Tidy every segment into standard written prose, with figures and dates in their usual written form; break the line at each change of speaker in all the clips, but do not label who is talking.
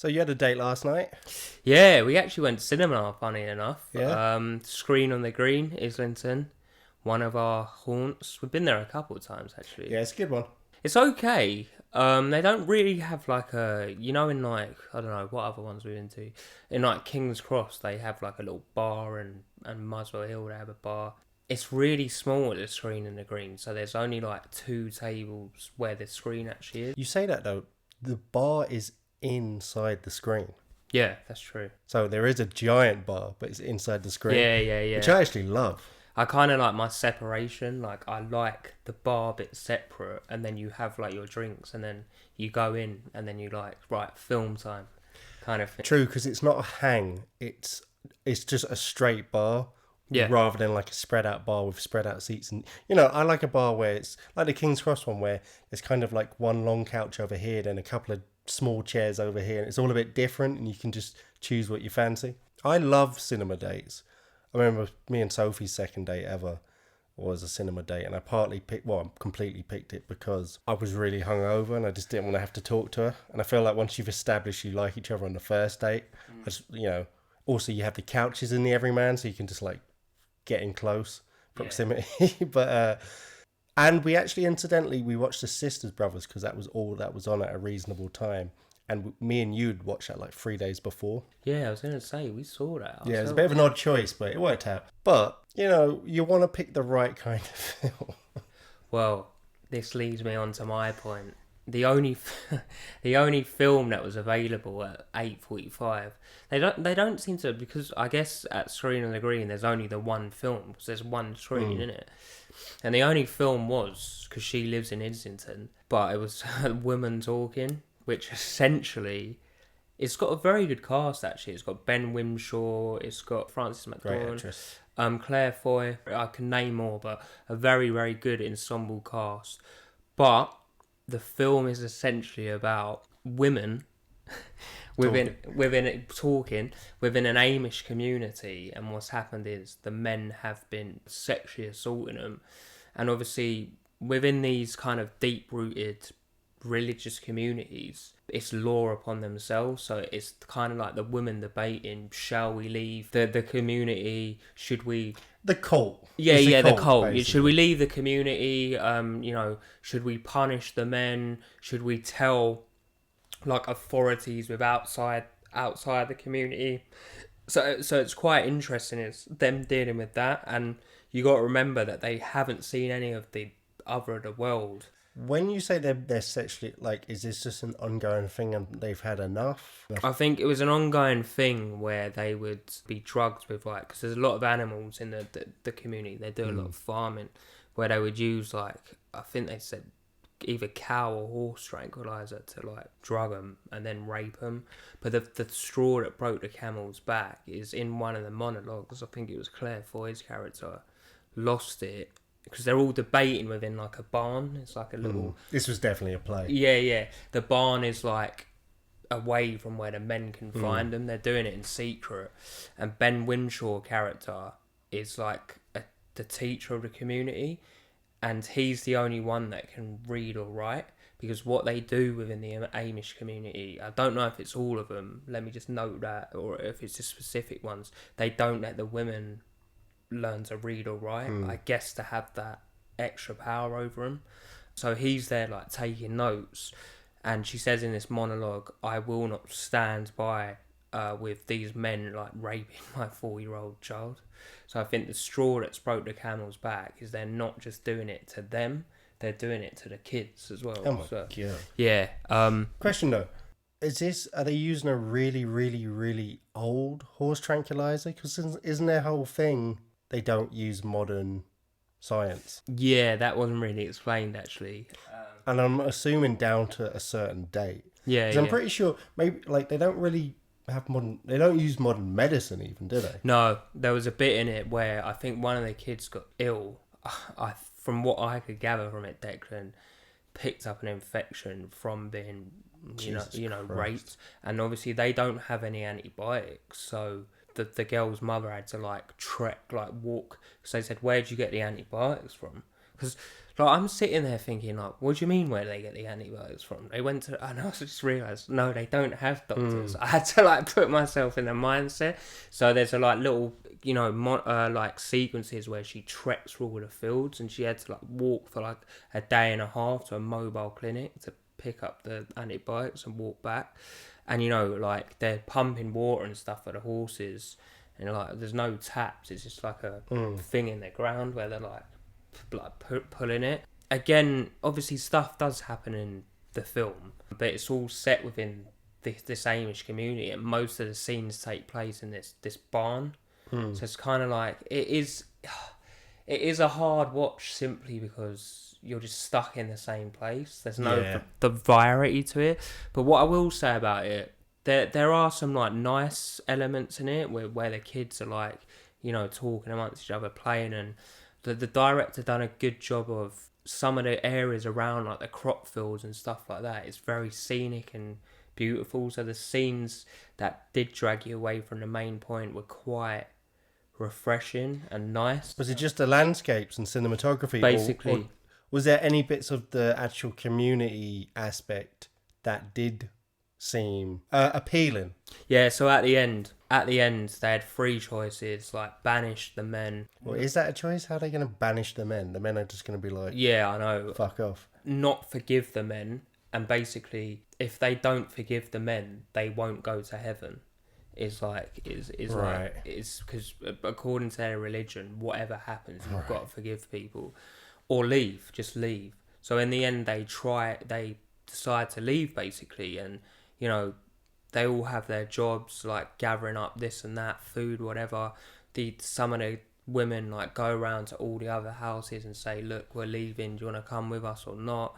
So you had a date last night?
Yeah, we actually went to cinema, funny enough.
Yeah?
Screen on the Green, Islington. One of our haunts. We've been there a couple of times, actually.
Yeah, it's a good one.
It's okay. They don't really have like a... You know, in like... I don't know, what other ones we've been to? In like King's Cross, they have like a little bar, and Muswell Hill, they have a bar. It's really small at the Screen in the Green, so there's only like 2 tables where the screen actually is.
You say that though, the bar is inside the screen.
Yeah, that's true.
So there is a giant bar, but it's inside the screen.
Yeah.
Which I actually love.
I kind of like my separation. Like, I like the bar bit separate, and then you have like your drinks, and then you go in, and then you like, right, film time kind of thing.
True, because it's not a hang. It's just a straight bar.
Yeah.
Rather than like a spread out bar with spread out seats. And, you know, I like a bar where it's like the King's Cross one, where there's kind of like one long couch over here, then a couple of small chairs over here, and it's all a bit different, and you can just choose what you fancy. I love cinema dates. I remember me and Sophie's second date ever was a cinema date, and I completely picked it because I was really hungover and I just didn't want to have to talk to her. And I feel like once you've established you like each other on the first date, also you have the couches in the Everyman, so you can just like get in close proximity. Yeah. And we actually, incidentally, we watched The Sisters Brothers because that was all that was on at a reasonable time. And me and you'd watched that like 3 days before.
Yeah, I was going to say, we saw that.
Yeah, it's a bit of an odd choice, but it worked out. But, you know, you want to pick the right kind of film.
Well, this leads me on to my point. The only film that was available at 8:45. They don't seem to, because I guess at Screen on the Green there's only the one film, because there's one screen in it. And the only film was, because she lives in Islington, but it was a woman talking, which essentially, it's got a very good cast actually. It's got Ben Whishaw, it's got Frances McDormand, Claire Foy. I can name more, but a very, very good ensemble cast. But the film is essentially about women within an Amish community, and what's happened is the men have been sexually assaulting them, and obviously within these kind of deep-rooted religious communities, it's law upon themselves. So it's kind of like the women debating, shall we leave the community, should we...
The cult.
The cult. Basically. Should we leave the community? Should we punish the men? Should we tell like authorities with outside the community? So it's quite interesting. It's them dealing with that, and you got to remember that they haven't seen any of the other of the world.
When you say they're sexually, like, is this just an ongoing thing and they've had enough?
I think it was an ongoing thing where they would be drugged with, like, because there's a lot of animals in the community. They do a lot of farming, where they would use, like, I think they said either cow or horse tranquilizer to, like, drug them and then rape them. But the straw that broke the camel's back is in one of the monologues. I think it was Claire Foy's character lost it, because they're all debating within like a barn. It's like a little...
This was definitely a play.
Yeah. The barn is like away from where the men can find them. They're doing it in secret. And Ben Whishaw character is like the teacher of the community. And he's the only one that can read or write. Because what they do within the Amish community, I don't know if it's all of them, let me just note that, or if it's just specific ones, they don't let the women learn to read or write, I guess, to have that extra power over him. So he's there like taking notes, and she says in this monologue, I will not stand by with these men like raping my 4-year-old child. So I think the straw that's broke the camel's back is they're not just doing it to them, they're doing it to the kids as well.
Oh my God.
Yeah.
Question though, are they using a really, really, really old horse tranquilizer? Because isn't their whole thing they don't use modern science?
Yeah, that wasn't really explained actually.
And I'm assuming down to a certain date.
Yeah.
Because I'm pretty sure maybe like they don't really they don't use modern medicine even, do they?
No, there was a bit in it where I think one of the kids got ill. From what I could gather from it, Declan picked up an infection from being, raped, and obviously they don't have any antibiotics, so the girl's mother had to walk, because they said, where'd you get the antibiotics from? Because Like, I'm sitting there thinking, like, what do you mean where they get the antibiotics from? They went to, and I just realised, no, they don't have doctors. I had to, like, put myself in the mindset. So there's a, like, little, you know, like, sequences where she treks through all the fields, and she had to, like, walk for, like, a day and a half to a mobile clinic to pick up the antibiotics and walk back. And, you know, like, they're pumping water and stuff for the horses, and, like, there's no taps. It's just, like, a thing in the ground where they're, like pulling it. Again, obviously stuff does happen in the film, but it's all set within this Amish community, and most of the scenes take place in this barn. So it's kind of like, it is a hard watch simply because you're just stuck in the same place. There's no the variety to it. But what I will say about it, there are some, like, nice elements in it where the kids are, like, you know, talking amongst each other, playing, and the director done a good job of some of the areas around, like the crop fields and stuff like that. It's very scenic and beautiful. So the scenes that did drag you away from the main point were quite refreshing and nice.
Was it just the landscapes and cinematography?
Basically.
Or was there any bits of the actual community aspect that did seem appealing?
Yeah, so at the end, they had 3 choices, like banish the men.
Well, is that a choice? How are they going to banish the men? The men are just going to be like,
yeah, I know,
fuck off.
Not forgive the men, and basically, if they don't forgive the men, they won't go to heaven. Is right. Like, it's because according to their religion, whatever happens, you've got to forgive people, or leave, just leave. So in the end, they decide to leave, basically, and, you know, they all have their jobs, like gathering up this and that, food, whatever. Some of the women, like, go around to all the other houses and say, look, we're leaving, do you want to come with us or not?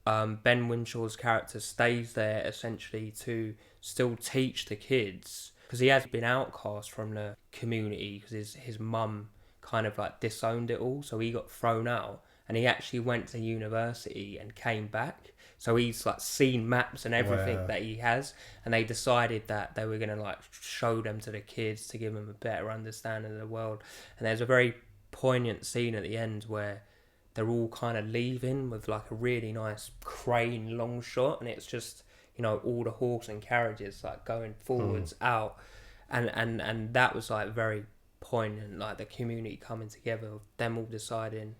Ben Winshaw's character stays there essentially to still teach the kids, because he has been outcast from the community because his mum kind of, like, disowned it all, so he got thrown out, and he actually went to university and came back. So he's, like, seen maps and everything that he has, and they decided that they were going to, like, show them to the kids to give them a better understanding of the world. And there's a very poignant scene at the end where they're all kind of leaving with, like, a really nice crane long shot, and it's just, you know, all the horse and carriages, like, going forwards out, and that was, like, very poignant, like, the community coming together, them all deciding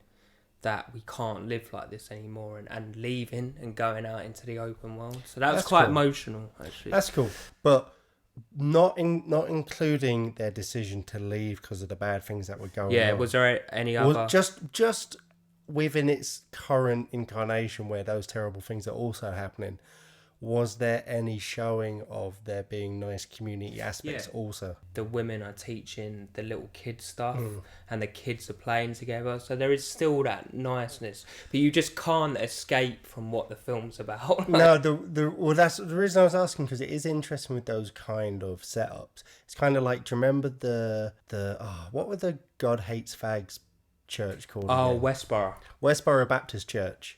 that we can't live like this anymore, and leaving and going out into the open world. So that's quite cool. Emotional, actually.
That's cool, but not including their decision to leave because of the bad things that were going on.
Yeah, was there any other?
Just within its current incarnation, where those terrible things are also happening, was there any showing of there being nice community aspects also?
The women are teaching the little kids stuff, and the kids are playing together. So there is still that niceness, but you just can't escape from what the film's about.
No, well, that's the reason I was asking, because it is interesting with those kind of setups. It's kind of like, do you remember the what were the God Hates Fags church called?
Oh,
Westboro Baptist Church.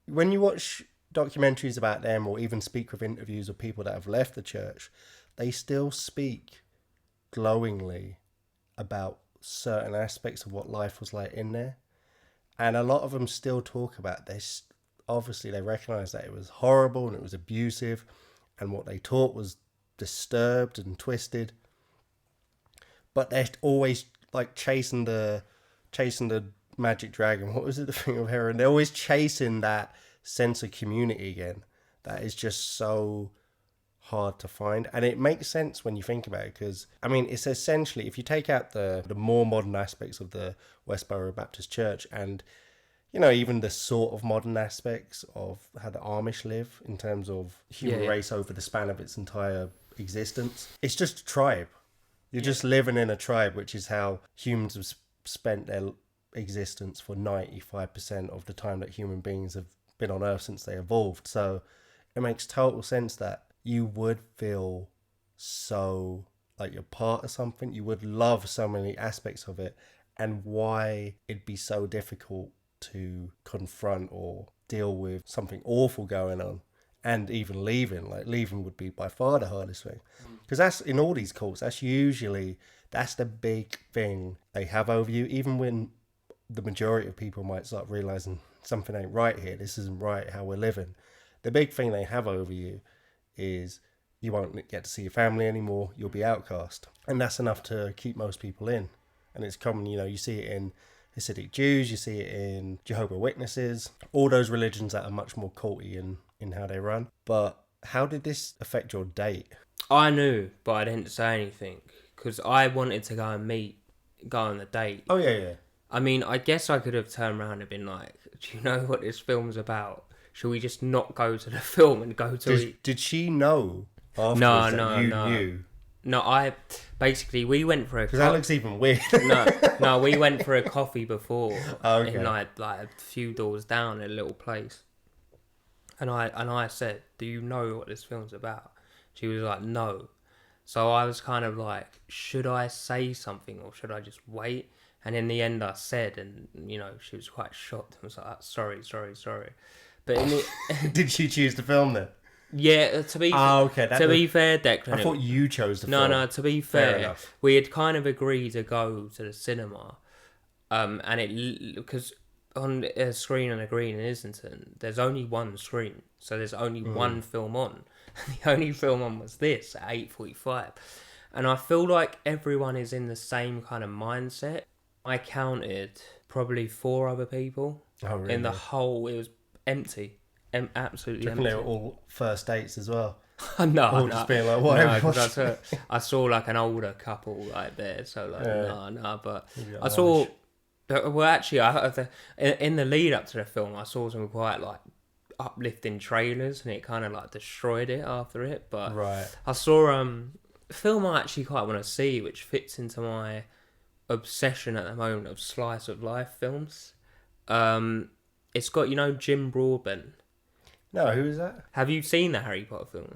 When you watch documentaries about them, or even speak with interviews of people that have left the church, they still speak glowingly about certain aspects of what life was like in there, and a lot of them still talk about this. Obviously they recognize that it was horrible and it was abusive, and what they taught was disturbed and twisted, but they're always, like, chasing the magic dragon. What was it, the thing of heroin? They're always chasing that sense of community again that is just so hard to find. And it makes sense when you think about it, because, I mean, it's essentially, if you take out the more modern aspects of the Westboro Baptist Church, and, you know, even the sort of modern aspects of how the Amish live in terms of human race over the span of its entire existence, it's just a tribe. You're just living in a tribe, which is how humans have spent their existence for 95% of the time that human beings have been on Earth since they evolved. So it makes total sense that you would feel so like you're part of something. You would love so many aspects of it, and why it'd be so difficult to confront or deal with something awful going on, and even leaving. Like, leaving would be by far the hardest thing, because that's, in all these cults, that's the big thing they have over you, even when the majority of people might start realizing something ain't right here. This isn't right how we're living. The big thing they have over you is you won't get to see your family anymore. You'll be outcast. And that's enough to keep most people in. And it's common, you see it in Hasidic Jews, you see it in Jehovah's Witnesses, all those religions that are much more culty in how they run. But how did this affect your date?
I knew, but I didn't say anything because I wanted to go on the date.
Oh, yeah.
I mean, I guess I could have turned around and been like, do you know what this film's about? Should we just not go to the film and go to
Did she know afterwards that you knew?
No, we went for a...
Because that looks even weird.
No, we went for a coffee before.
Oh, okay.
In like a few doors down in a little place. And I said, do you know what this film's about? She was like, no. So I was kind of like, should I say something or should I just wait? And in the end I said, and she was quite shocked. I was like, sorry. But
Did she choose to film then?
Yeah, to be fair, Declan.
I thought you chose to film.
No, to be fair, we had kind of agreed to go to the cinema. And because on a screen on a green in Islington, there's only one screen. So there's only one film on. And the only film on was this at 8:45. And I feel like everyone is in the same kind of mindset. I counted probably 4 other people.
Oh, really?
In the whole, it was empty. Absolutely empty.
They were all first dates as well.
No.
Just being like, what?
I saw like an older couple like there, so like no. But I saw. Well, actually, in the lead up to the film, I saw some quite like uplifting trailers, and it kind of like destroyed it after it. But
right.
I saw a film I actually quite want to see, which fits into my obsession at the moment of slice of life films. It's got Jim Broadbent.
No, who is that?
Have you seen the Harry Potter films?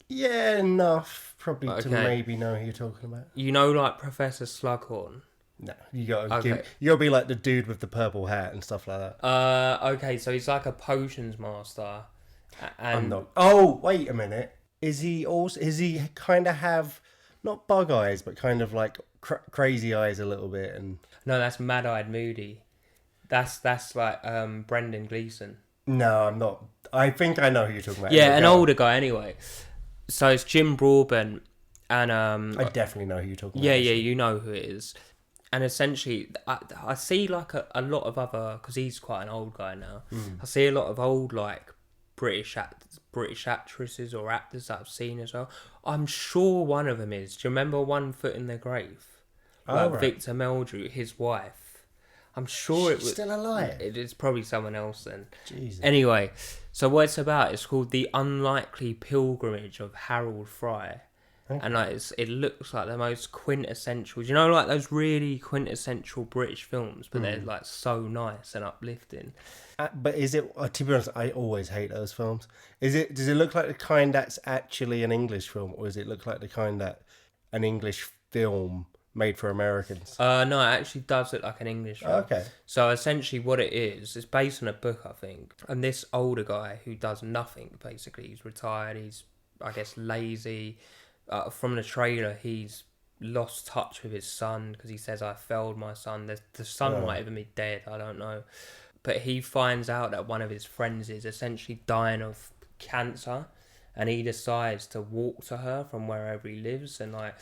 Yeah, enough probably to maybe know who you're talking about.
Like Professor Slughorn.
No, you gotta be like the dude with the purple hat and stuff like that.
Okay, so he's like a potions master. And
I'm not. Oh, wait a minute. Is he kind of have not bug eyes, but kind of like crazy eyes a little bit? And
no, that's Mad-Eyed Moody. That's like Brendan Gleeson.
No, I'm not. I think I know who you're talking about.
Yeah, an older guy anyway. So it's Jim Broadbent and
I definitely know who you're talking about.
Yeah, you know who it is. And essentially, I see like a lot of other, because he's quite an old guy now. I see a lot of old like British actresses or actors that I've seen as well. I'm sure one of them is. Do you remember One Foot in the Grave? Right. Victor Meldrew, his wife. I'm sure it was
still alive.
It's probably someone else then.
Jesus.
Anyway, so what it's about is called The Unlikely Pilgrimage of Harold Fry. Okay. And like it looks like the most quintessential. Do you know like those really quintessential British films, but they're like so nice and uplifting.
But is it? To be honest, I always hate those films. Does it look like the kind that's actually an English film, or does it look like the kind that an English film made for Americans?
No, it actually does look like an English film.
Okay.
So essentially what it is, it's based on a book, I think. And this older guy who does nothing, basically. He's retired, he's, I guess, lazy. From the trailer, he's lost touch with his son because he says, I failed my son. The son might even be dead, I don't know. But he finds out that one of his friends is essentially dying of cancer. And he decides to walk to her from wherever he lives. And like...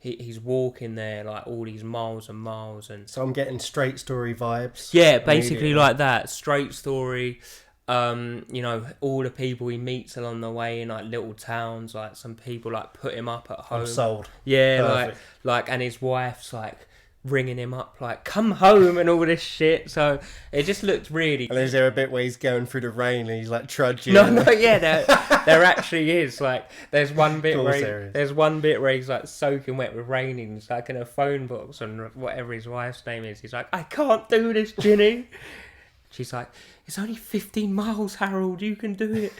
He's walking there like all these miles and miles, and
so I'm getting straight story vibes.
Yeah, basically like that. Straight story. All the people he meets along the way in like little towns, like some people like put him up at home.
I'm sold.
Yeah,
Perfect.
like and his wife's like ringing him up like come home and all this shit. So it just looked really.
And is there a bit where he's going through the rain and he's like trudging?
No, yeah, there actually is. Like there's one bit where he's like soaking wet with raining. He's like in a phone box and whatever his wife's name is. He's like, I can't do this, Ginny. She's like, it's only 15 miles, Harold. You can do it.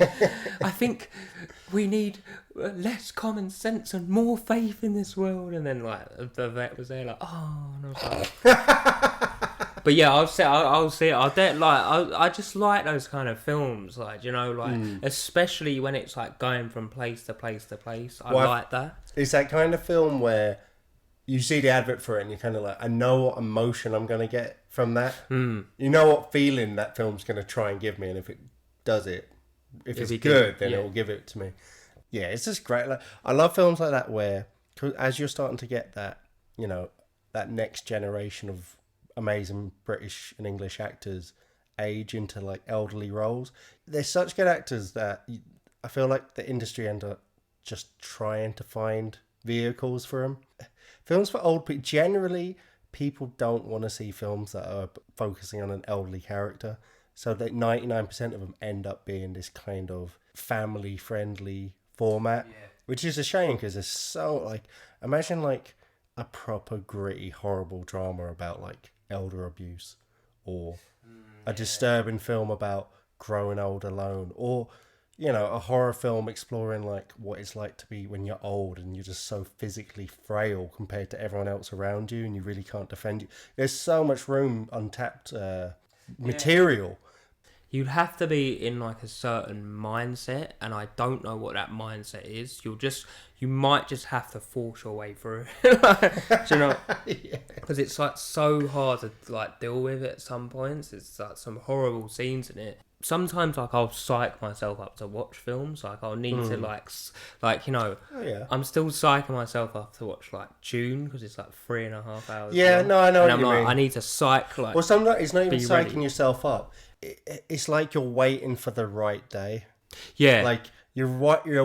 I think we need less common sense and more faith in this world. And then like the vet was there like, oh, and I was like, but yeah, I'll see it. I just like those kind of films, like especially when it's like going from place to place to place. I like that.
It's that kind of film where you see the advert for it and you're kind of like, I know what emotion I'm going to get from that.
Mm.
You know what feeling that film's going to try and give me, and if it does it, if it's good, then it will give it to me. Yeah, it's just great. Like, I love films like that where, as you're starting to get that, you know, that next generation of amazing British and English actors age into like elderly roles. They're such good actors that I feel like the industry end up just trying to find vehicles for them. Films for old people, generally people don't want to see films that are focusing on an elderly character, so that 99% of them end up being this kind of family friendly format, which is a shame because it's so like, imagine like a proper gritty horrible drama about like elder abuse, or a disturbing film about growing old alone, or you know, a horror film exploring like what it's like to be when you're old and you're just so physically frail compared to everyone else around you and you really can't defend you. There's so much room, untapped material.
You'd have to be in like a certain mindset, and I don't know what that mindset is. You might just have to force your way through. Do you know? Because it's like so hard to like deal with at some points. It's like some horrible scenes in it. Sometimes like I'll psych myself up to watch films. Like I'll need to like you know.
Oh, yeah.
I'm still psyching myself up to watch like June because it's like 3.5 hours.
Yeah,
long.
no, I know
and
what you mean.
I need to psych like.
Well, sometimes it's not even psyching
ready.
yourself up. It's like you're waiting for the right day.
Yeah.
Like you're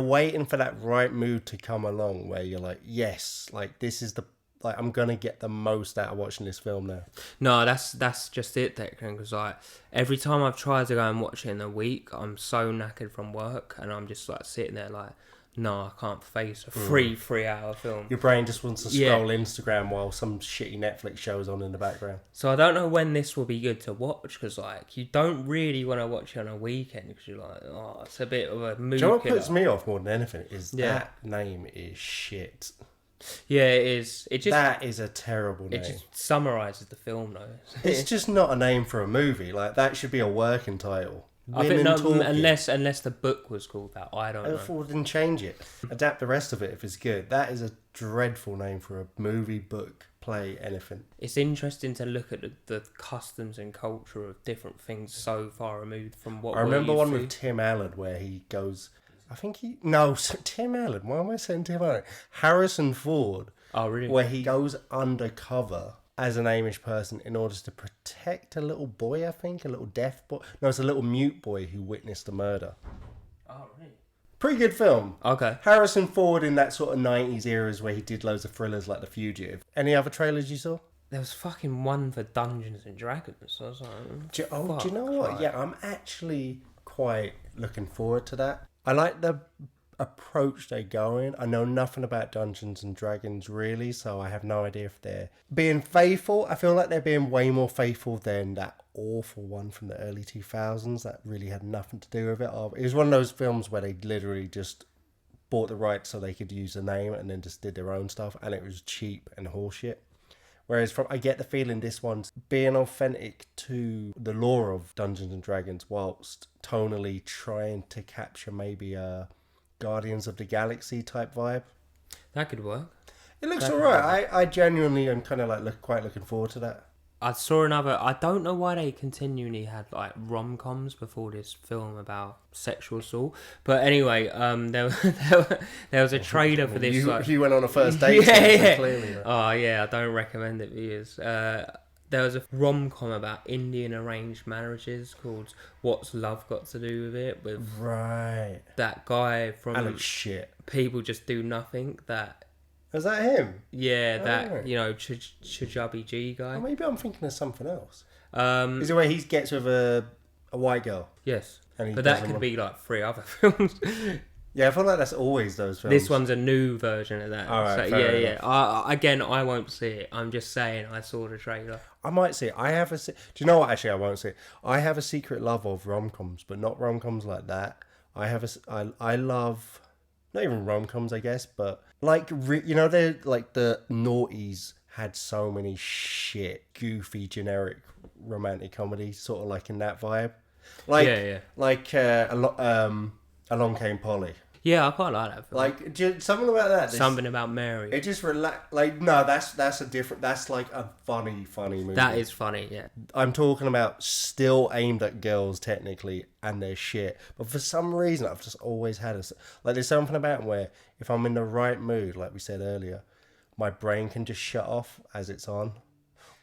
waiting for that right mood to come along where you're like, yes, like this is the, like I'm gonna get the most out of watching this film now.
No, that's just it, Declan. Because like every time I've tried to go and watch it in a week, I'm so knackered from work, and I'm just like sitting there like, no, I can't face a 3-hour film.
Your brain just wants to scroll Instagram while some shitty Netflix show's on in the background.
So I don't know when this will be good to watch, because like you don't really want to watch it on a weekend because you're like, oh, it's a bit of a mood.
Do you know what puts me off more than anything is that name is shit.
Yeah, it is.
That is a terrible name.
It just summarises the film though.
It's just not a name for a movie. Like that should be a working title.
I think unless the book was called that, I don't know.
Therefore, then change it. Adapt the rest of it if it's good. That is a dreadful name for a movie, book, play, anything.
It's interesting to look at the customs and culture of different things so far removed from what.
I remember one with Tim Allen where he goes. Tim Allen. Why am I saying Tim Allen? Harrison Ford.
Oh, really?
Where he goes undercover as an Amish person in order to protect a little boy, I think, a little deaf boy. No, it's a little mute boy who witnessed a murder.
Oh, really?
Pretty good film.
Okay.
Harrison Ford in that sort of 90s eras where he did loads of thrillers like The Fugitive. Any other trailers you saw?
There was fucking one for Dungeons and Dragons. So I was like,
do you know what? Yeah, I'm actually quite looking forward to that. I like the approach they go in. I know nothing about Dungeons and Dragons really, so I have no idea if they're being faithful. I feel like they're being way more faithful than that awful one from the early 2000s that really had nothing to do with it. It was one of those films where they literally just bought the rights so they could use the name and then just did their own stuff, and it was cheap and horseshit. Whereas I get the feeling this one's being authentic to the lore of Dungeons and Dragons whilst tonally trying to capture maybe a Guardians of the Galaxy type vibe.
that could work.
It looks alright. I genuinely am kind of like quite looking forward to that.
I saw another. I don't know why they continually had like rom-coms before this film about sexual assault. But anyway, there was a trailer for this.
You went on a first date.
Yeah.
Clearly. Right?
Oh yeah, I don't recommend it, because there was a rom-com about Indian arranged marriages called "What's Love Got to Do with It?" with that guy from
That looks shit.
People Just Do Nothing.
Is that him?
Yeah, Chajabi G guy.
Oh, maybe I'm thinking of something else. Is it where he gets with a white girl?
Yes,
but
that could be like 3 other films.
Yeah, I feel like that's always those films.
This one's a new version of that.
All right,
so, yeah. Again, I won't see it. I'm just saying I saw the trailer.
I might see it. Do you know what? Actually, I won't see it. I have a secret love of rom-coms, but not rom-coms like that. I love, not even rom-coms, I guess, but like, they're like the noughties had so many shit, goofy, generic romantic comedies, sort of like in that vibe. Like, Along Came Polly.
Yeah, I quite like that film.
Like, something about that.
Something about Mary.
It just like, no, that's a different, that's like a funny movie.
That is funny, yeah.
I'm talking about still aimed at girls technically, and they're shit. But for some reason, I've just always had like, there's something about it where if I'm in the right mood, like we said earlier, my brain can just shut off as it's on.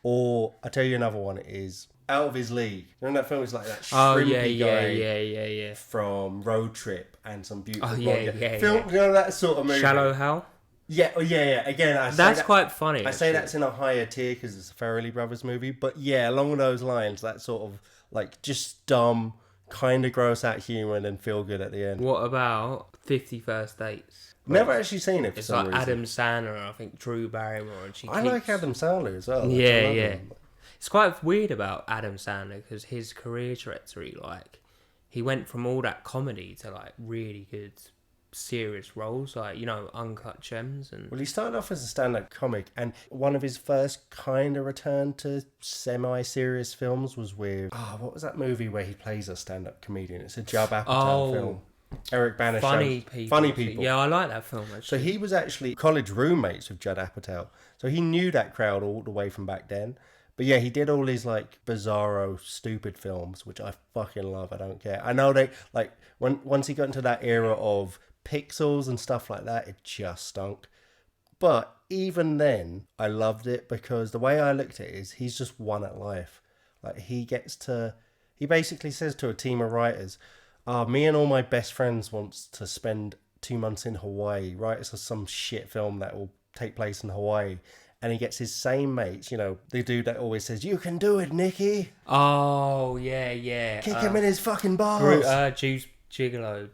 Or I tell you another one is Out of His League. You know that film is like that shrimpy guy
yeah.
from Road Trip and Some Beautiful
yeah.
Film, you know that sort of movie.
Shallow Hal?
Yeah. Again,
that's quite funny.
I say that's in a higher tier because it's a Farrelly Brothers movie. But yeah, along those lines, that sort of like just dumb, kind of gross out humour and then feel good at the end.
What about 50 First Dates?
Never actually seen it for
it's
some
like
reason.
Adam Sandler and I think Drew Barrymore. And
I like Adam Sandler as well.
Yeah. It's quite weird about Adam Sandler because his career trajectory, like, he went from all that comedy to, like, really good serious roles, like, you know, Uncut Gems. And
well, he started off as a stand-up comic, and one of his first kind of return to semi-serious films was with... what was that movie where he plays a stand-up comedian? It's a Judd Apatow film. Eric Bana
Funny
show.
People.
Funny People.
Yeah, I like that film, actually.
So he was actually college roommates with Judd Apatow. So he knew that crowd all the way from back then. But yeah, he did all these like bizarro, stupid films, which I fucking love. I don't care. I know they like once he got into that era of Pixels and stuff like that, it just stunk. But even then, I loved it because the way I looked at it is he's just won at life. Like he basically says to a team of writers, me and all my best friends wants to spend 2 months in Hawaii. Write us some shit film that will take place in Hawaii. And he gets his same mates, you know, the dude that always says, "You can do it, Nicky."
Oh, yeah.
Kick him in his fucking balls.
Juice Bigelow,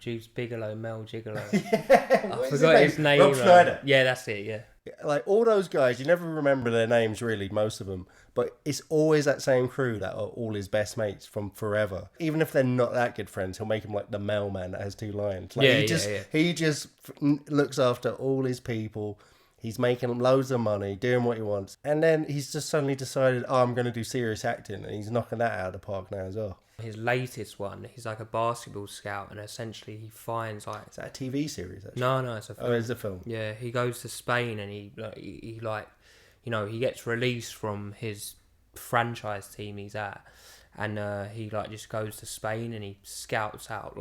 Mel Gigolo.
Yeah,
I forgot his name.
Rob Schneider.
Yeah, that's it, yeah.
Like, all those guys, you never remember their names, really, most of them. But it's always that same crew that are all his best mates from forever. Even if they're not that good friends, he'll make him like the mailman that has 2 lines. Like, he just looks after all his people. He's making loads of money, doing what he wants. And then he's just suddenly decided, I'm going to do serious acting. And he's knocking that out of the park now as well.
His latest one, he's like a basketball scout. And essentially he finds like...
Is that a TV series, actually?
No, it's a film.
Oh, it's a film.
Yeah, he goes to Spain and he he gets released from his franchise team he's at. And he like just goes to Spain and he scouts out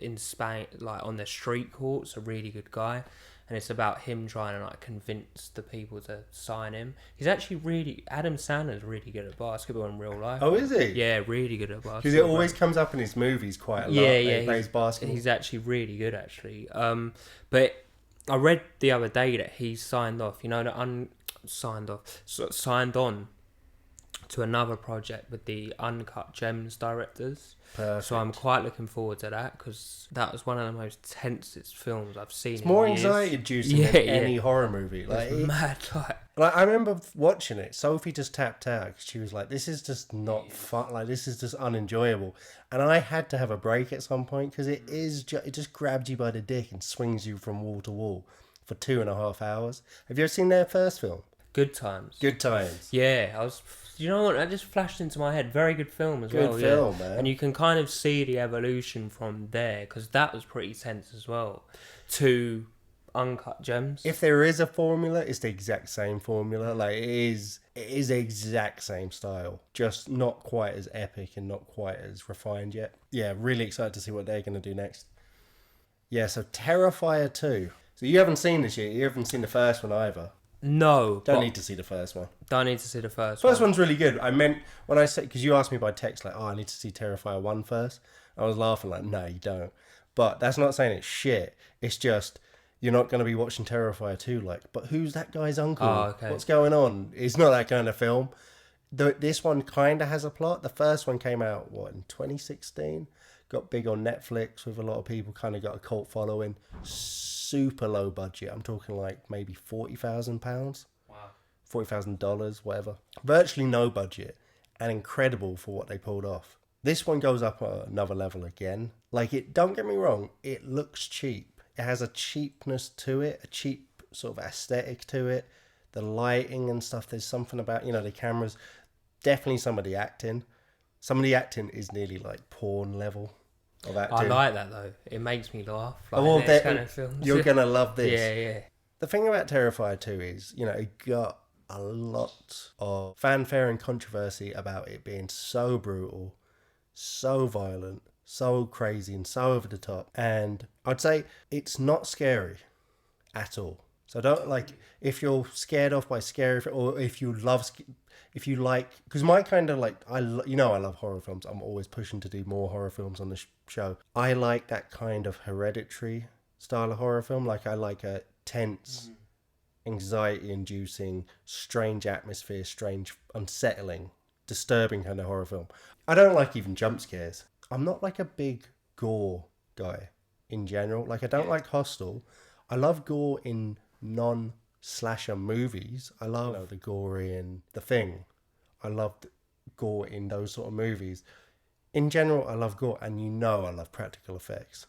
in Spain, like on the street courts, a really good guy. And it's about him trying to like convince the people to sign him. He's actually Adam Sandler's really good at basketball in real life.
Oh, is he?
Yeah, really good at basketball.
Because it always comes up in his movies quite a lot.
Yeah,
he plays basketball.
He's actually really good, actually. But I read the other day that he signed off. You know, signed on to another project with the Uncut Gems directors.
Perfect.
So I'm quite looking forward to that because that was one of the most tensest films I've seen.
It's more anxiety-inducing than any horror movie. Like,
it's mad.
Like I remember watching it. Sophie just tapped out because she was like, "This is just not fun. Like this is just unenjoyable." And I had to have a break at some point because it just grabs you by the dick and swings you from wall to wall for 2.5 hours. Have you ever seen their first film?
Good Times.
Good Times.
Yeah, you know what? That just flashed into my head. Very good film as well.
Good film, man.
And you can kind of see the evolution from there because that was pretty tense as well. To Uncut Gems.
If there is a formula, it's the exact same formula. Like it is the exact same style, just not quite as epic and not quite as refined yet. Yeah, really excited to see what they're going to do next. Yeah, so Terrifier 2. So you haven't seen this yet. You haven't seen the first one either.
No.
Don't need to see the first one.
Don't need to see the first one.
First one's really good. I meant, when I said, because you asked me by text, like, I need to see Terrifier 1 first. I was laughing like, no, you don't. But that's not saying it's shit. It's just, you're not going to be watching Terrifier 2, like, but who's that guy's uncle?
Oh, okay.
What's going on? It's not that kind of film. This one kind of has a plot. The first one came out, in 2016? Got big on Netflix with a lot of people, kind of got a cult following. Super low budget. I'm talking like maybe £40,000.
Wow.
$40,000, whatever. Virtually no budget and incredible for what they pulled off. This one goes up another level again. Like don't get me wrong, it looks cheap. It has a cheapness to it, a cheap sort of aesthetic to it. The lighting and stuff, there's something about, the cameras. Definitely some of the acting. Some of the acting is nearly like porn level. of acting.
I like that though. It makes me laugh. Like
well,
this kind of films.
you're gonna love this.
Yeah.
The thing about Terrifier 2 is, it got a lot of fanfare and controversy about it being so brutal, so violent, so crazy, and so over the top. And I'd say it's not scary at all. So don't if you're scared off by scary, or if you like, because my kind of I love horror films. I'm always pushing to do more horror films on the show. I like that kind of Hereditary style of horror film. I like a tense, anxiety-inducing, strange atmosphere, strange, unsettling, disturbing kind of horror film. I don't like even jump scares. I'm not a big gore guy in general. I don't like Hostel. I love gore in non-slasher movies. I love the gore in The Thing. I love gore in those sort of movies. In general, I love gore, and I love practical effects.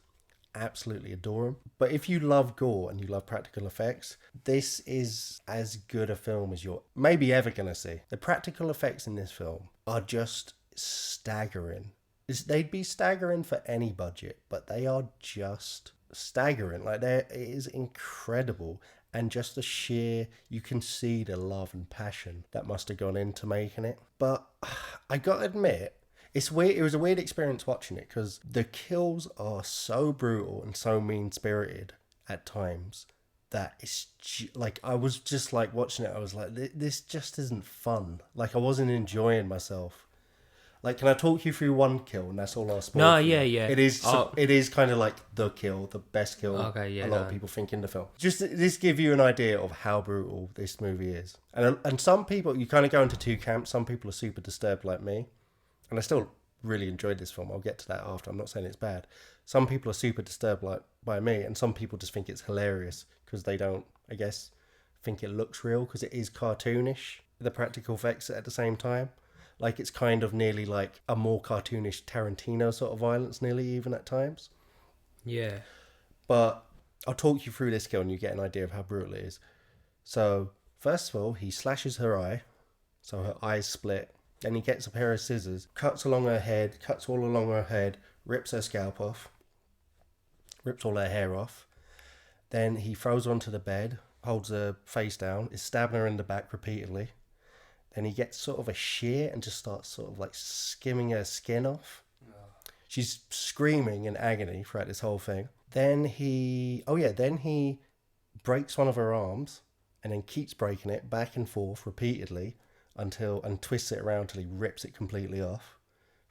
Absolutely adore them. But if you love gore and you love practical effects, this is as good a film as you're maybe ever going to see. The practical effects in this film are just staggering. They'd be staggering for any budget, but they are just staggering. It is incredible. And just the sheer, you can see the love and passion that must have gone into making it. But I gotta admit, it's weird. It was a weird experience watching it because the kills are so brutal and so mean-spirited at times that it's I was just watching it. I was like, this just isn't fun. I wasn't enjoying myself. Can I talk you through one kill and that's all I'll spoil?
No, yeah.
It is kind of the kill, the best kill.
Okay, yeah.
A lot of people think in the film. Just this give you an idea of how brutal this movie is. And some people, you kind of go into two camps. Some people are super disturbed like me. And I still really enjoyed this film. I'll get to that after. I'm not saying it's bad. Some people are super disturbed by me. And some people just think it's hilarious because they don't, I guess, think it looks real because it is cartoonish. The practical effects at the same time. It's kind of nearly a more cartoonish Tarantino sort of violence, nearly even at times.
Yeah.
But I'll talk you through this kill and you get an idea of how brutal it is. So, first of all, he slashes her eye. So her eyes split. Then he gets a pair of scissors, cuts all along her head, rips her scalp off, rips all her hair off. Then he throws her onto the bed, holds her face down, is stabbing her in the back repeatedly. Then he gets sort of a shear and just starts sort of skimming her skin off. Oh. She's screaming in agony throughout this whole thing. Then he breaks one of her arms and then keeps breaking it back and forth repeatedly and twists it around till he rips it completely off,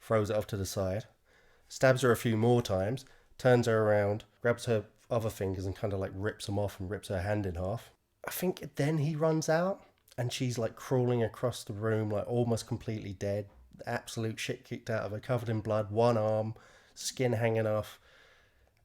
throws it off to the side, stabs her a few more times, turns her around, grabs her other fingers and kind of rips them off and rips her hand in half. I think then he runs out. And she's crawling across the room, almost completely dead. Absolute shit kicked out of her, covered in blood, one arm, skin hanging off.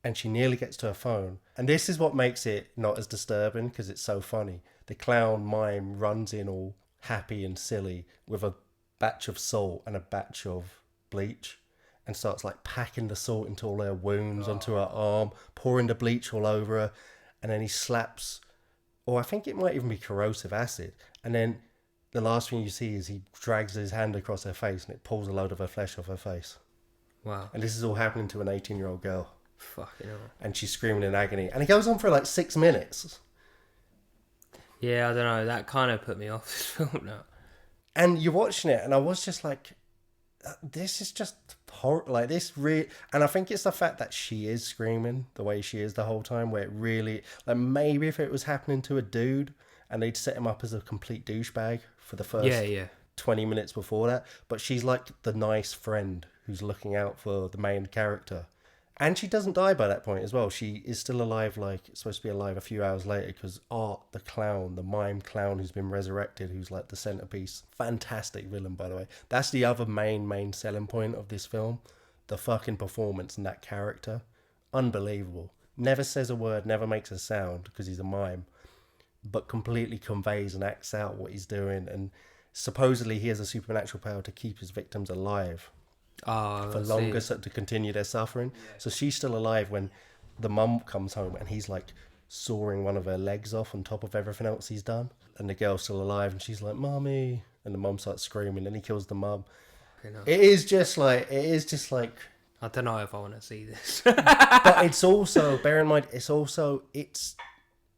And she nearly gets to her phone. And this is what makes it not as disturbing because it's so funny. The clown mime runs in all happy and silly with a batch of salt and a batch of bleach and starts packing the salt into all her wounds onto her arm, pouring the bleach all over her. And then he slaps, or I think it might even be corrosive acid. And then the last thing you see is he drags his hand across her face and it pulls a load of her flesh off her face.
Wow.
And this is all happening to an 18-year-old girl.
Fucking hell.
And she's screaming in agony. And it goes on for 6 minutes.
Yeah, I don't know. That kind of put me off this film now.
And you're watching it and I was just this is just horrible. And I think it's the fact that she is screaming the way she is the whole time where it really, maybe if it was happening to a dude, and they'd set him up as a complete douchebag for the first 20 minutes before that. But she's the nice friend who's looking out for the main character. And she doesn't die by that point as well. She is still alive, supposed to be alive a few hours later because Art, the clown, the mime clown who's been resurrected, who's the centerpiece. Fantastic villain, by the way. That's the other main selling point of this film. The fucking performance and that character. Unbelievable. Never says a word, never makes a sound because he's a mime. But completely conveys and acts out what he's doing. And supposedly he has a supernatural power to keep his victims alive for longer, so to continue their suffering. Yeah. So she's still alive when the mum comes home and he's sawing one of her legs off on top of everything else he's done. And the girl's still alive and she's like, "Mommy." And the mum starts screaming and he kills the mum. It is just
I don't know if I want to see this.
But it's also, bear in mind, it's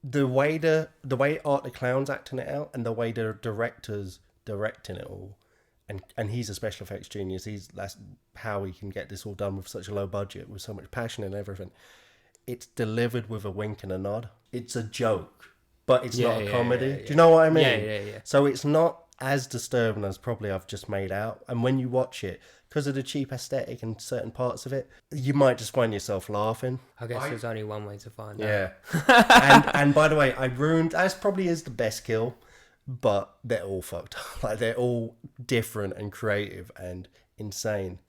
the way Art the Clown's acting it out, and the way the director's directing it all, and he's a special effects genius. That's how he can get this all done with such a low budget, with so much passion and everything. It's delivered with a wink and a nod. It's a joke, but it's not a comedy. Do you know what I mean?
Yeah.
So it's not as disturbing as probably I've just made out. And when you watch it, because of the cheap aesthetic and certain parts of it, you might just find yourself laughing.
I guess there's only one way to find out.
Yeah. and by the way, that probably is the best kill, but they're all fucked up. Like, they're all different and creative and insane.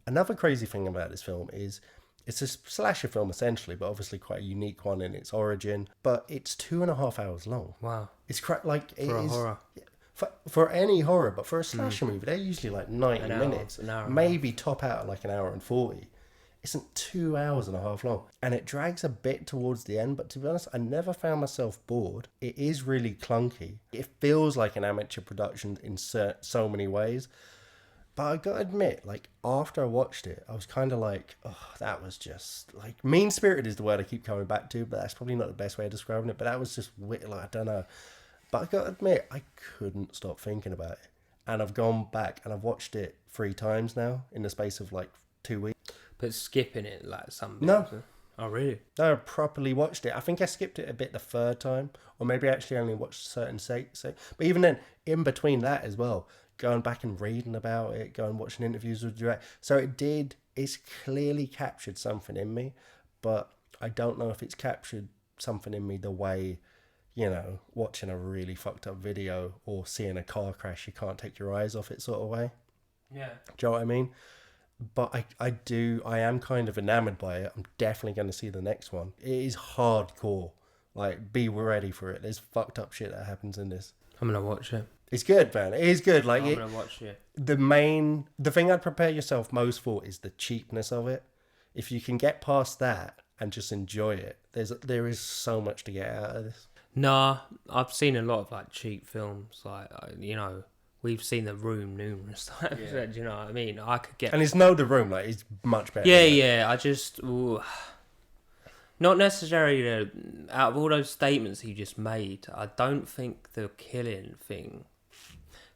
Another crazy thing about this film is it's a slasher film essentially, but obviously quite a unique one in its origin. But it's 2.5 hours long.
Wow.
It's like
for a horror.
For any horror, but for a slasher movie, they're usually like 90 minutes. Maybe top out at like an hour and 40. Isn't 2.5 hours long. And it drags a bit towards the end, but to be honest, I never found myself bored. It is really clunky. It feels like an amateur production in so many ways. But I gotta admit, like, after I watched it, I was kind of like, oh, that was just, like, mean-spirited is the word I keep coming back to, but that's probably not the best way of describing it. But that was just, like, I don't know. But I gotta admit, I couldn't stop thinking about it. And I've gone back and I've watched it 3 times now in the space of, like, 2 weeks.
But skipping it, like, some bits.
No.
Oh, really?
No, I properly watched it. I think I skipped it a bit the 3rd time. Or maybe I actually only watched certain scenes. But even then, in between that as well, going back and reading about it, going watching interviews with the director. So it's clearly captured something in me, but I don't know if it's captured something in me the way, you know, watching a really fucked up video or seeing a car crash, you can't take your eyes off it sort of way.
Yeah.
Do you know what I mean? But I am kind of enamored by it. I'm definitely going to see the next one. It is hardcore. Like, be ready for it. There's fucked up shit that happens in this.
I'm going to watch it.
It's good, man. It is good. Like,
I'm going to watch it.
The thing I'd prepare yourself most for is the cheapness of it. If you can get past that and just enjoy it, there is so much to get out of this.
Nah, I've seen a lot of, like, cheap films. Like, you know, we've seen The Room numerous times. Yeah. Do you know what I mean? I could get...
And it's The Room. Like, it's much better.
Yeah. I just... Not necessarily... out of all those statements he just made, I don't think the killing thing...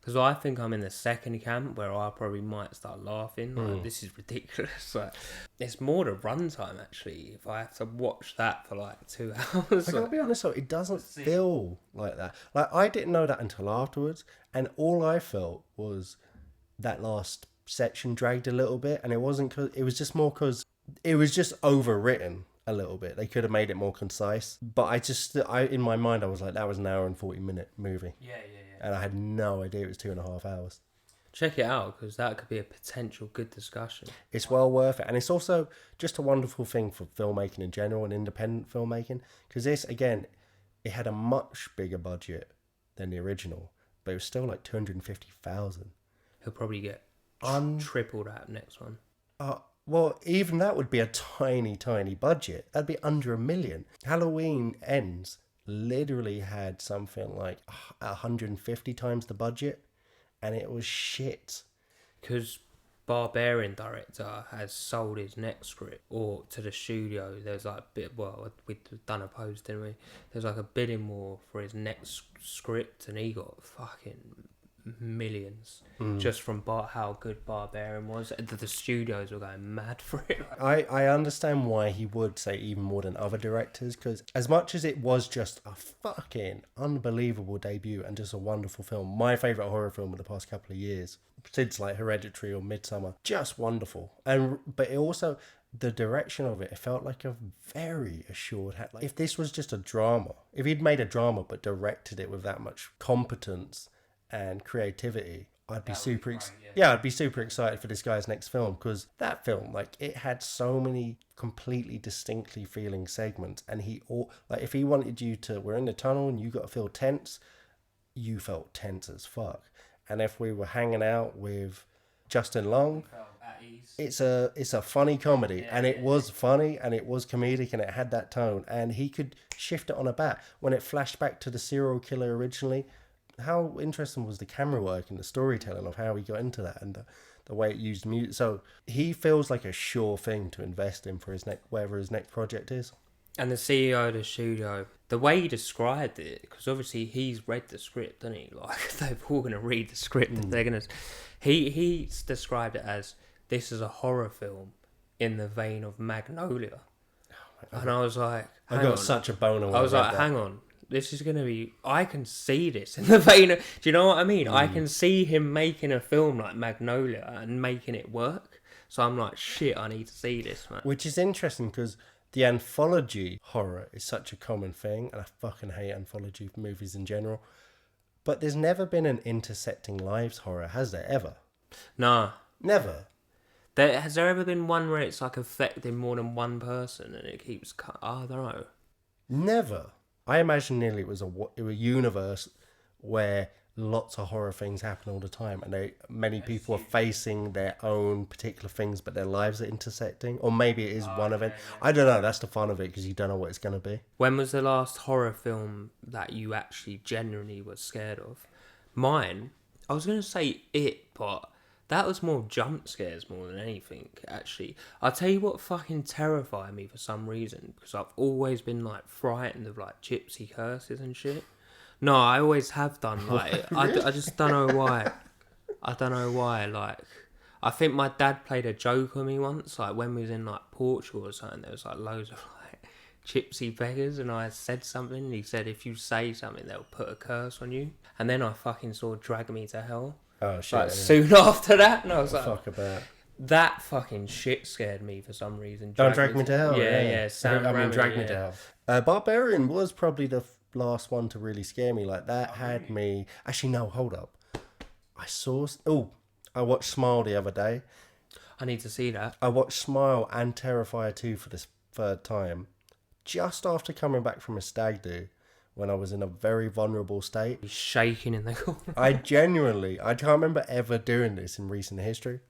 Because I think I'm in the second camp where I probably might start laughing. Like, this is ridiculous. Like, it's more the runtime, actually. If I have to watch that for like 2 hours.
I gotta be honest though, it doesn't feel like that. Like, I didn't know that until afterwards, and all I felt was that last section dragged a little bit, and it wasn't because it was just more because it was just overwritten a little bit. They could have made it more concise, but I in my mind I was like, that was an hour and 40-minute movie.
Yeah.
And I had no idea it was 2.5 hours.
Check it out, because that could be a potential good discussion.
It's well worth it. And it's also just a wonderful thing for filmmaking in general and independent filmmaking. Because this, again, it had a much bigger budget than the original. But it was still like 250,000.
He'll probably get triple that next one.
Well, even that would be a tiny, tiny budget. That'd be under $1 million. Halloween Ends literally had something like 150 times the budget, and it was shit.
Because Barbarian director has sold his next script or to the studio. There's like we'd done a post, didn't we? There's like a bidding war for his next script, and he got fucking millions just from how good Barbarian was. The studios were going mad for it.
I understand why he would say even more than other directors, because as much as it was just a fucking unbelievable debut and just a wonderful film, my favourite horror film of the past couple of years, since like Hereditary or Midsummer, just wonderful. But it also, the direction of it felt like a very assured hat. Like, if this was just a drama, if he'd made a drama but directed it with that much competence and creativity, I'd be super I'd be super excited for this guy's next film, because that film, like, it had so many completely distinctly feeling segments, and if he wanted you to, we're in the tunnel and you got to feel tense, you felt tense as fuck. And if we were hanging out with Justin Long, it's a funny comedy, and it was funny and it was comedic and it had that tone, and he could shift it on a bat. When it flashed back to the serial killer originally, how interesting was the camera work and the storytelling of how he got into that, and the way it used music. So he feels like a sure thing to invest in for his whatever his next project is.
And the CEO of the studio, the way he described it, because obviously he's read the script, hasn't he? Like, they're all going to read the script. And they're going to... He's described it as, this is a horror film in the vein of Magnolia. And I was like...
I got such a boner when I was
like,
that.
hang on. This is going to be... I can see this in the vein of... Do you know what I mean? I can see him making a film like Magnolia and making it work. So I'm like, shit, I need to see this, man.
Which is interesting because the anthology horror is such a common thing, and I fucking hate anthology movies in general. But there's never been an intersecting lives horror, has there ever?
Nah.
Never.
Has there ever been one where it's like affecting more than one person and it keeps... I don't know.
Never. I imagine nearly it was a universe where lots of horror things happen all the time, and many people are facing their own particular things, but their lives are intersecting. Or maybe it is one event. I don't know. That's the fun of it, because you don't know what it's going to be.
When was the last horror film that you actually genuinely were scared of? Mine, I was going to say It, but that was more jump scares more than anything, actually. I'll tell you what fucking terrified me for some reason, because I've always been, like, frightened of, like, gypsy curses and shit. No, I always have done, like,
Really?
I just don't know why. I don't know why, like, I think my dad played a joke on me once, like, when we was in, like, Portugal or something, there was, like, loads of, like, gypsy beggars, and I said something, and he said, if you say something, they'll put a curse on you. And then I fucking saw Drag Me to Hell.
Oh, shit.
Like, soon after that, and I was like...
Fuck about.
That fucking shit scared me for some reason.
Don't Drag Me to Hell.
Yeah. Sam Raimi,
Drag Me to Hell. Barbarian was probably the last one to really scare me. Like, that had me... Actually, no, hold up. I watched Smile the other day.
I need to see that.
I watched Smile and Terrifier 2 for this third time, just after coming back from a stag do, when I was in a very vulnerable state.
He's shaking in the corner.
I can't remember ever doing this in recent history.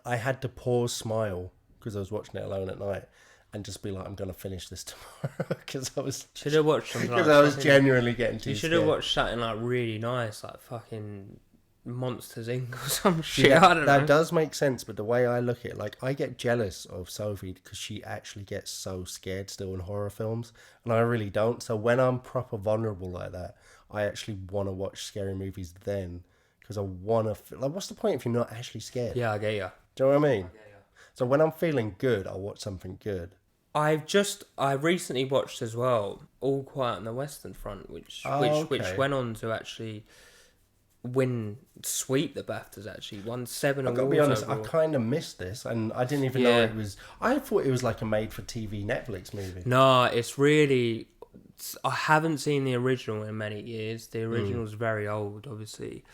I had to pause Smile, because I was watching it alone at night, and just be like, I'm going to finish this tomorrow, because I was...
Should have watched something
because I was genuinely getting too
You should
scared.
have watched something like really nice, like fucking Monsters Inc. or some shit. I don't know.
That does make sense, but the way I look at it, like, I get jealous of Sophie because she actually gets so scared still in horror films, and I really don't. So when I'm proper vulnerable like that, I actually want to watch scary movies then, because I want to... Like, what's the point if you're not actually scared?
Yeah, I get you.
Do you know what I mean? So when I'm feeling good, I'll watch something good.
I recently watched as well All Quiet on the Western Front, which went on to actually sweep the BAFTAs. Actually, won 7 awards.
I've got to be honest,
overall.
I kind of missed this, and I didn't even know it was. I thought it was like a made-for-TV Netflix movie.
No, it's really. I haven't seen the original in many years. The original's very old, obviously.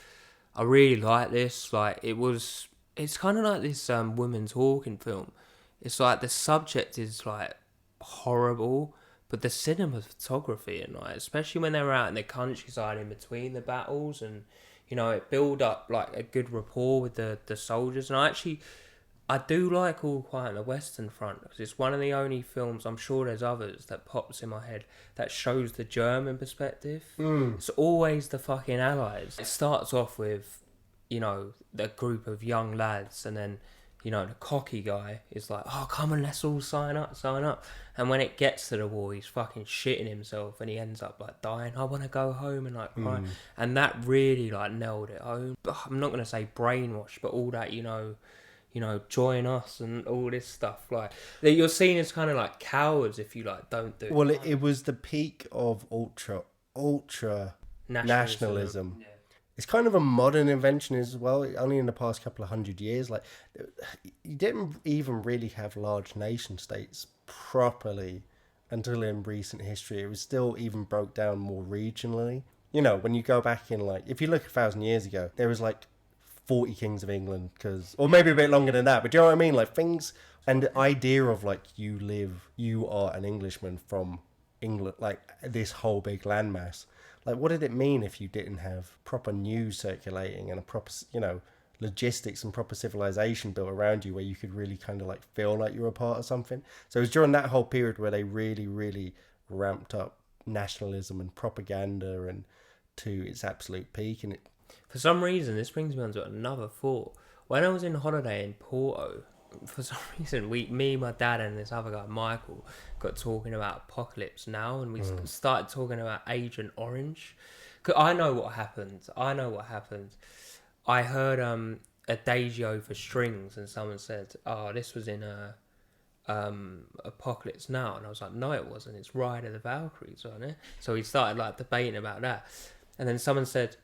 I really like this. Like, it's kind of like this women talking film. It's like the subject is like horrible, but the cinematography and like, especially when they're out in the countryside in between the battles, and you know, it build up like a good rapport with the soldiers. And I do like All Quiet on the Western Front, because it's one of the only films, I'm sure there's others, that pops in my head that shows the German perspective. It's always the fucking Allies. It starts off with, you know, the group of young lads, and then, you know, the cocky guy is like, oh, come on, let's all sign up. And when it gets to the war, he's fucking shitting himself, and he ends up like dying. I want to go home, and like crying. And that really like nailed it home. I'm not going to say brainwashed, but all that, you know, join us and all this stuff. Like, that you're seen as kind of like cowards if you like don't do it.
Well, it was the peak of ultra nationalism.
Yeah.
It's kind of a modern invention as well. Only in the past couple of 100 years, like, you didn't even really have large nation states properly until in recent history. It was still even broke down more regionally. You know, when you go back in, like, if you look 1,000 years ago, there was like 40 kings of England, or maybe a bit longer than that. But do you know what I mean? Like, things, and the idea of like you are an Englishman from England, like this whole big landmass. Like, what did it mean if you didn't have proper news circulating and a proper, you know, logistics and proper civilization built around you where you could really kind of like feel like you were a part of something? So it was during that whole period where they really, really ramped up nationalism and propaganda and to its absolute peak. And it,
for some reason, this brings me on to another thought. When I was in holiday in Porto, for some reason, me, my dad, and this other guy, Michael, got talking about Apocalypse Now, and we started talking about Agent Orange. 'Cause I know what happened. I heard Adagio for strings, and someone said, "Oh, this was in Apocalypse Now," and I was like, "No, it wasn't. It's Ride of the Valkyries, wasn't it?" So we started like debating about that, and then someone said,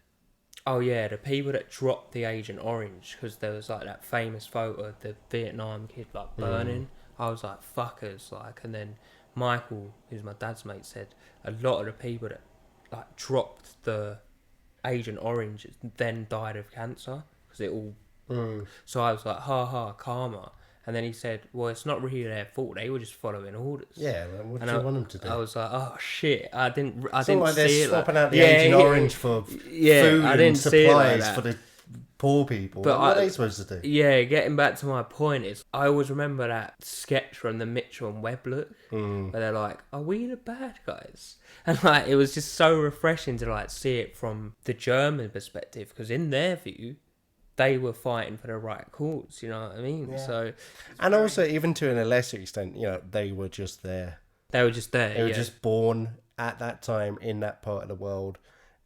"Oh yeah, the people that dropped the Agent Orange, because there was like that famous photo of the Vietnam kid like burning." I was like, "Fuckers!" Like, and then Michael, who's my dad's mate, said a lot of the people that like dropped the Agent Orange then died of cancer because it all. So I was like, "Ha ha, karma." And then he said, "Well, it's not really their fault. They were just following orders."
Yeah, man, what do you want them to do?
I was like, "Oh shit, I didn't
It's not
see
like
it."
they're swapping out the Agent Orange for food and supplies for the poor people. But what are they supposed to do?
Yeah, getting back to my point is, I always remember that sketch from the Mitchell and Webb look, where they're like, "Are we the bad guys?" And like, it was just so refreshing to like see it from the German perspective, because in their view, they were fighting for the right cause, you know what I mean?
Yeah.
So,
and also, even to a lesser extent, you know, they were just there.
They were just there.
They were just born at that time in that part of the world,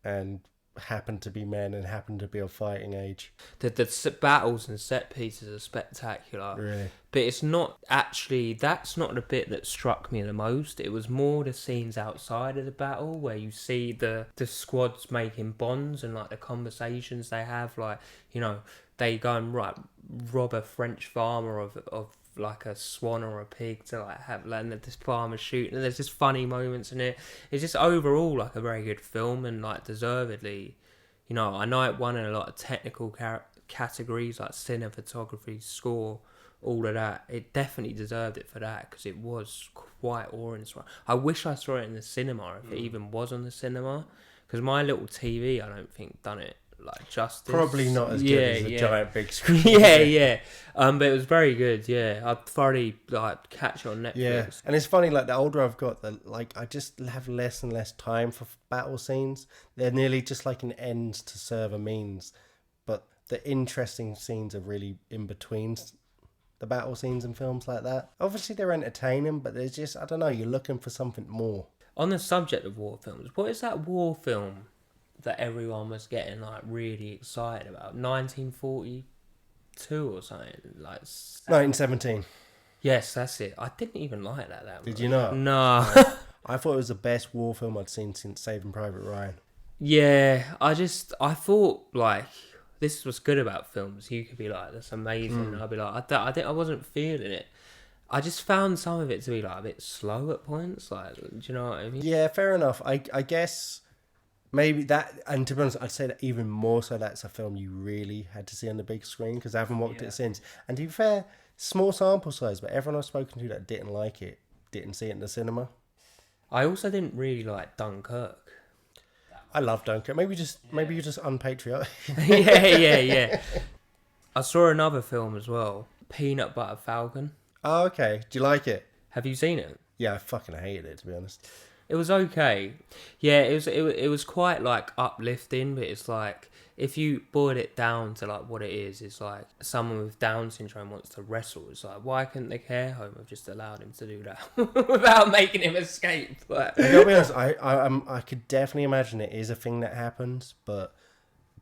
and happened to be men and happened to be of fighting age.
The battles and set pieces are spectacular.
Really.
But it's not actually, that's not the bit that struck me the most. It was more the scenes outside of the battle where you see the squads making bonds and like the conversations they have. Like, you know, they go and rob a French farmer of like a swan or a pig to like have, and this farmer shooting, and there's just funny moments in it. It's just overall like a very good film, and like deservedly, you know, I know it won in a lot of technical categories like cinematography, score, all of that. It definitely deserved it for that, because it was quite awe-inspiring. I wish I saw it in the cinema, if it even was on the cinema, because my little TV, I don't think done it like justice.
Probably not as good as a giant big screen.
But it was very good. I'd thoroughly like catch it on Netflix.
And it's funny, like the older I've got, like I just have less and less time for battle scenes. They're nearly just like an end to serve a means, but the interesting scenes are really in between the battle scenes in films like that. Obviously they're entertaining, but there's just, I don't know, you're looking for something more.
On the subject of war films, what is that war film that everyone was getting like really excited about? 1942 or something, like
1917.
Yes, that's it. I didn't even like that much.
Did you not?
No.
I thought it was the best war film I'd seen since Saving Private Ryan.
Yeah, I thought like, this was good about films. You could be like, "That's amazing." I'd be like, I wasn't feeling it. I just found some of it to be like a bit slow at points. Like, do you know what I mean?
Yeah, fair enough. I guess maybe that, and to be honest, I'd say that even more so that's a film you really had to see on the big screen, because I haven't watched it since. And to be fair, small sample size, but everyone I've spoken to that didn't like it didn't see it in the cinema.
I also didn't really like Dunkirk.
I love Dunkirk. Maybe you're just unpatriotic.
Yeah. I saw another film as well, Peanut Butter Falcon.
Oh, okay. Do you like it?
Have you seen it?
Yeah, I fucking hated it, to be honest.
It was okay. Yeah, it was quite like uplifting, but it's like, if you boil it down to like what it is, it's like someone with Down syndrome wants to wrestle. It's like, why couldn't the care home have just allowed him to do that without making him escape? Like,
I gotta be honest, I could definitely imagine it is a thing that happens, but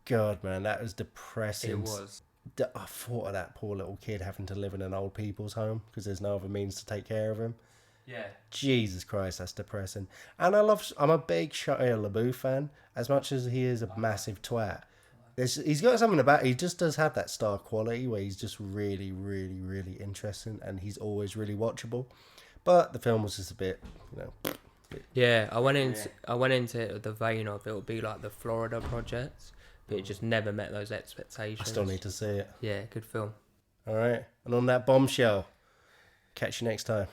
God, man, that was depressing.
it was.
I thought of that poor little kid having to live in an old people's home because there's no other means to take care of him.
Yeah.
Jesus Christ, that's depressing. And I'm a big Shia LaBeouf fan, as much as he is a massive twat. He's got something about, he just does have that star quality where he's just really, really, really interesting, and he's always really watchable. But the film was just a bit, you know.
Yeah, I went into it with the vein of it would be like the Florida Project, but it just never met those expectations.
I still need to see it.
Yeah, good film.
All right. And on that bombshell, catch you next time.